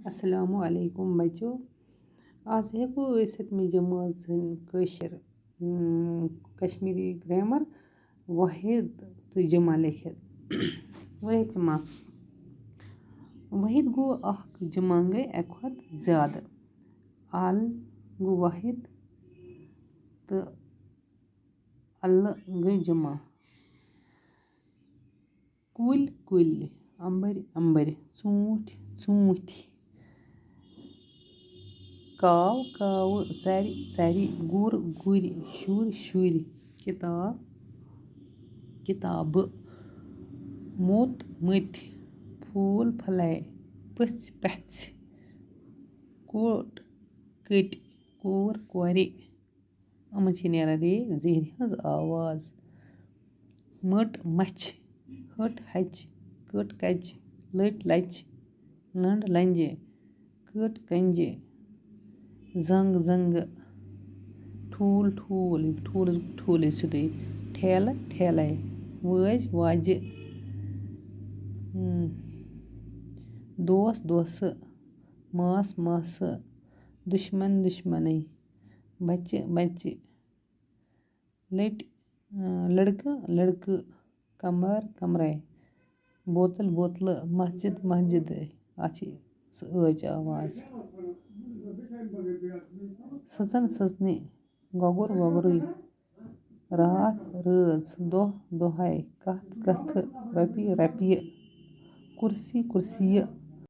اَسَلامُ علیکُم بَچو آز ہٮ۪کو أسۍ ۂتمہِ جمٲژ ہٕنٛدۍ کٲشِر کشمیٖری گرٛیمَر وٲحِد تہٕ جمع لیکھِتھ وٲحِد جمع وٲحِد گوٚو اَکھ جمع گٔے اَکہِ کھۄتہٕ زیادٕ اَل گوٚو وٲحِد تہٕ اَلہٕ گٔے جمع کُلۍ کُلۍ اَمبٕرۍ اَمبٕرۍ ژوٗنٛٹھۍ ژوٗنٛٹھۍ کاو کاوٕ ژَرِ ژَرِ گُر گُرۍ شُرۍ شُرۍ کِتاب کِتابہٕ موٚت مٔتۍ پھوٗل پھلے پٔژھۍ پَژھِ کوٹ کٔٹۍ کوٗر کورِ یِمَن چھِ نیران زیٖرِ ہٕنٛز آواز مٔٹ مَچھِ ۂٹ ہَچہِ کٔٹ کَچہِ لٔٹۍ لَچہِ لٔنٛڈ لَنٛجہِ کٔٹ کَنجہِ زنٛگ زنٛگہٕ ٹھوٗل ٹھوٗل ٹھوٗلَس ٹھوٗلٕے سیوٚدُے ٹھیلہٕ ٹھیلَے وٲج واجہِ دوس دوسہٕ ماس ماسہٕ دُشمَن دُشمَنٕے بَچہِ بَچہِ لٔٹۍ لٔڑکہٕ لٔڑکہٕ کَمر کَمرَے بوتل بوتلہٕ مسجِد مسجِدٕے اَتھ چھِ سُہ ٲج آواز سٕژَن سٕژنہِ گۄگُر گۄگرُے راتھ رٲژ دۄہ دۄہَے کَتھ کَتھٕ رۄپیہِ رۄپیہِ کُرسی کُرسیہِ